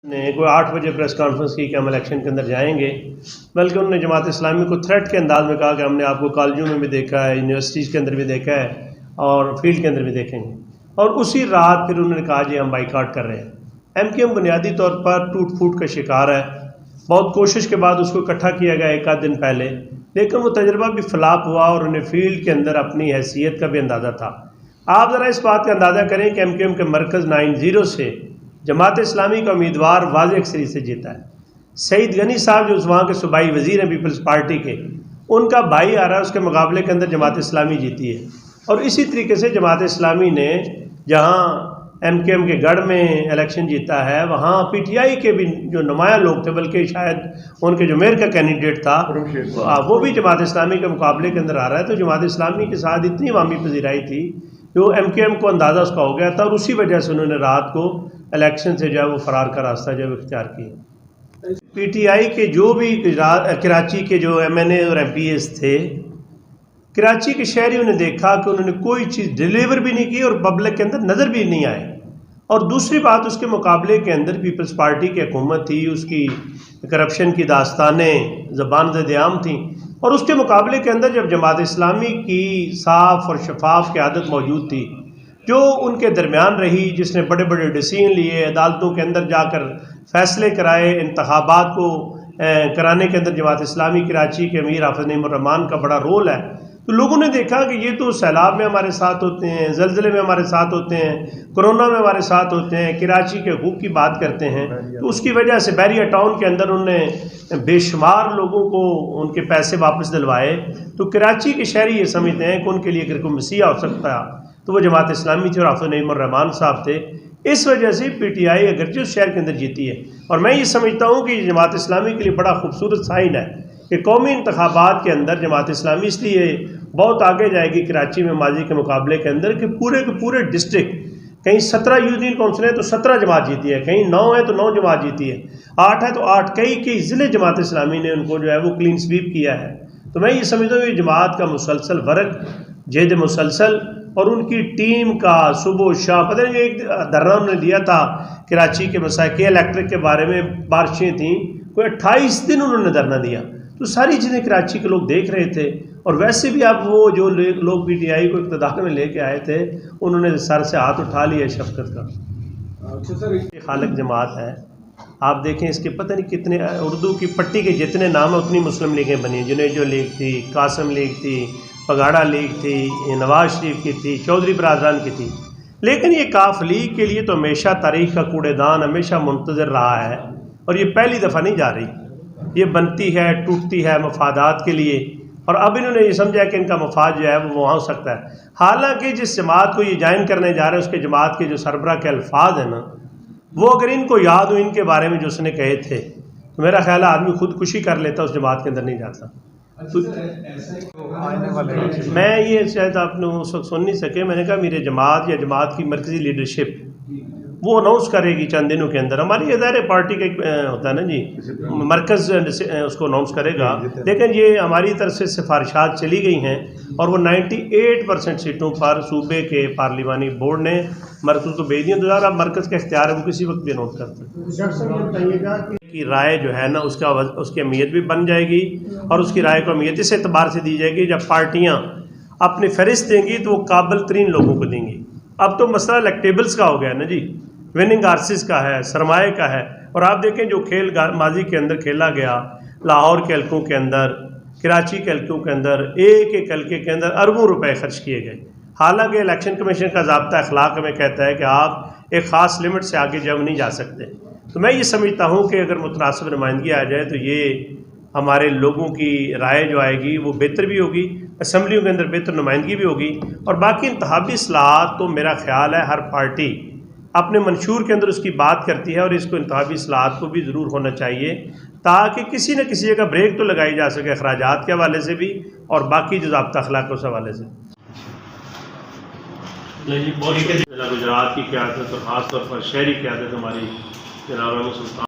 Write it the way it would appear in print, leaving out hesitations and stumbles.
نے کوئی 8 بجے پریس کانفرنس کی کہ ہم الیکشن کے اندر جائیں گے، بلکہ انہوں نے جماعت اسلامی کو تھریٹ کے انداز میں کہا کہ ہم نے آپ کو کالجوں میں بھی دیکھا ہے، یونیورسٹیز کے اندر بھی دیکھا ہے اور فیلڈ کے اندر بھی دیکھیں گے۔ اور اسی رات پھر انہوں نے کہا جی ہم بائیکاٹ کر رہے ہیں۔ ایم کیو ایم بنیادی طور پر ٹوٹ پھوٹ کا شکار ہے، بہت کوشش کے بعد اس کو اکٹھا کیا گیا ایک آدھ دن پہلے، لیکن وہ تجربہ بھی فلاپ ہوا اور انہیں فیلڈ کے اندر اپنی حیثیت کا بھی اندازہ تھا۔ آپ ذرا اس بات کا اندازہ کریں کہ ایم کیو ایم کے مرکز 9-0 سے جماعت اسلامی کا امیدوار واضح اکثریت سے جیتا ہے۔ سعید غنی صاحب جو وہاں کے صوبائی وزیر ہیں پیپلز پارٹی کے، ان کا بھائی آ رہا ہے، اس کے مقابلے کے اندر جماعت اسلامی جیتی ہے۔ اور اسی طریقے سے جماعت اسلامی نے جہاں ایم کیو ایم کے گڑھ میں الیکشن جیتا ہے، وہاں پی ٹی آئی کے بھی جو نمایاں لوگ تھے، بلکہ شاید ان کے جو میئر کا کینڈیڈیٹ تھا وہ بھی جماعت اسلامی کے مقابلے کے اندر آ رہا ہے۔ تو جماعت اسلامی کے ساتھ اتنی عوامی پذیرائی تھی کہ وہ ایم کیو ایم کو اندازہ اس کا ہو گیا تھا، اور اسی وجہ سے انہوں نے رات کو الیکشن سے جو ہے وہ فرار کا راستہ جو ہے اختیار کیا۔ پی ٹی آئی کے جو بھی کراچی کے جو ایم این اے اور ایم پی ایز تھے، کراچی کے شہریوں نے دیکھا کہ انہوں نے کوئی چیز ڈیلیور بھی نہیں کی اور پبلک کے اندر نظر بھی نہیں آئے۔ اور دوسری بات، اس کے مقابلے کے اندر پیپلز پارٹی کی حکومت تھی، اس کی کرپشن کی داستانیں زبان زد عام تھیں، اور اس کے مقابلے کے اندر جب جماعت اسلامی کی صاف اور شفاف قیادت موجود تھی، جو ان کے درمیان رہی، جس نے بڑے بڑے ڈیسیژن لیے، عدالتوں کے اندر جا کر فیصلے کرائے، انتخابات کو کرانے کے اندر جماعت اسلامی کراچی کے امیر حافظ نعیم الرحمان کا بڑا رول ہے، تو لوگوں نے دیکھا کہ یہ تو سیلاب میں ہمارے ساتھ ہوتے ہیں، زلزلے میں ہمارے ساتھ ہوتے ہیں، کرونا میں ہمارے ساتھ ہوتے ہیں، کراچی کے حقوق کی بات کرتے ہیں۔ تو اس کی وجہ سے بحریہ ٹاؤن کے اندر انہوں نے بے شمار لوگوں کو ان کے پیسے واپس دلوائے۔ تو کراچی کے شہری یہ سمجھتے ہیں کہ ان کے لیے اگر کوئی مسیحا ہو سکتا تو وہ جماعت اسلامی تھی اور حافظ نعیم الرحمان صاحب تھے۔ اس وجہ سے پی ٹی آئی اگرچہ اس شہر کے اندر جیتی ہے، اور میں یہ سمجھتا ہوں کہ جماعت اسلامی کے لیے بڑا خوبصورت سائن ہے کہ قومی انتخابات کے اندر جماعت اسلامی اس لیے بہت آگے جائے گی کراچی میں ماضی کے مقابلے کے اندر، کہ پورے کے پورے ڈسٹرکٹ، کہیں 17 یونین کونسل ہیں تو 17 جماعت جیتی ہے، کہیں 9 ہے تو 9 جماعت جیتی ہے، 8 ہے تو 8، کئی ضلع جماعت اسلامی نے ان کو جو ہے وہ کلین سویپ کیا ہے۔ تو میں یہ سمجھتا ہوں کہ جماعت کا مسلسل ورک، جہد مسلسل، اور ان کی ٹیم کا صبح و شام، پتہ نہیں ایک دھرنا انہوں نے دیا تھا کراچی کے مسائل الیکٹرک کے بارے میں، بارشیں تھیں، کوئی 28 دن انہوں نے دھرنا دیا، تو ساری چیزیں کراچی کے لوگ دیکھ رہے تھے۔ اور ویسے بھی اب وہ جو لوگ پی ٹی آئی کو اقتدار میں لے کے آئے تھے، انہوں نے سر سے ہاتھ اٹھا لیا شفقت کا۔ خالق جماعت ہے، آپ دیکھیں اس کے پتہ نہیں کتنے اردو کی پٹی کے جتنے نام ہیں اتنی مسلم لیگیں بنی، جنیجو لیگ تھی، قاسم لیگ تھی، پگاڑا لیگ تھی، نواز شریف کی تھی، چودھری برادران کی تھی، لیکن یہ کاف لیگ کے لیے تو ہمیشہ تاریخ کا کوڑے دان ہمیشہ منتظر رہا ہے، اور یہ پہلی دفعہ نہیں جا رہی، یہ بنتی ہے، ٹوٹتی ہے مفادات کے لیے، اور اب انہوں نے یہ سمجھا کہ ان کا مفاد جو ہے وہ وہاں ہو سکتا ہے۔ حالانکہ جس جماعت کو یہ جوائن کرنے جا رہے ہیں، اس کے جماعت کے جو سربراہ کے الفاظ ہیں نا، وہ اگر ان کو یاد ہو ان کے بارے میں جو اس نے کہے تھے، تو میرا خیال ہے آدمی خودکشی کر لیتا، اس جماعت کے اندر نہیں جاتا۔ میں یہ شاید آپ نے اس وقت سن نہیں سکے، میں نے کہا میرے جماعت یا جماعت کی مرکزی لیڈرشپ وہ اناؤنس کرے گی چند دنوں کے اندر، ہماری ادارے پارٹی کا ایک ہوتا ہے نا جی، مرکز اس کو اناؤنس کرے گا، لیکن یہ ہماری طرف سے سفارشات چلی گئی ہیں، اور وہ 98% سیٹوں پر صوبے کے پارلیمانی بورڈ نے مرکز کو بھیج دیا، تو ذرا مرکز کا اختیار ہے، وہ کسی وقت بھی اناؤنس کرتے ہیں۔ کی رائے جو ہے نا اس کی اہمیت بھی بن جائے گی، اور اس کی رائے کو اہمیت اس اعتبار سے دی جائے گی جب پارٹیاں اپنی فہرست دیں گی تو وہ قابل ترین لوگوں کو دیں گی۔ اب تو مسئلہ الیکٹیبلز کا ہو گیا نا جی، وننگ آرسز کا ہے، سرمایہ کا ہے، اور آپ دیکھیں جو کھیل ماضی کے اندر کھیلا گیا، لاہور کے حلقوں کے اندر، کراچی کے حلقوں کے اندر، ایک ایک حلقے کے اندر اربوں روپے خرچ کیے گئے، حالانکہ الیکشن کمیشن کا ضابطہ اخلاق میں کہتا ہے کہ آپ ایک خاص لمٹ سے آگے جب نہیں جا سکتے۔ تو میں یہ سمجھتا ہوں کہ اگر متناسب نمائندگی آ جائے تو یہ ہمارے لوگوں کی رائے جو آئے گی وہ بہتر بھی ہوگی، اسمبلیوں کے اندر بہتر نمائندگی بھی ہوگی، اور باقی انتخابی اصلاحات تو میرا خیال ہے ہر پارٹی اپنے منشور کے اندر اس کی بات کرتی ہے، اور اس کو انتخابی اصلاحات کو بھی ضرور ہونا چاہیے، تاکہ کسی نہ کسی جگہ بریک تو لگائی جا سکے اخراجات کے حوالے سے بھی، اور باقی جو ضابطہ اخلاق اس حوالے سے۔ ضلع گجرات کی قیادت اور خاص طور پر شہری قیادت ہماری جناب سلطان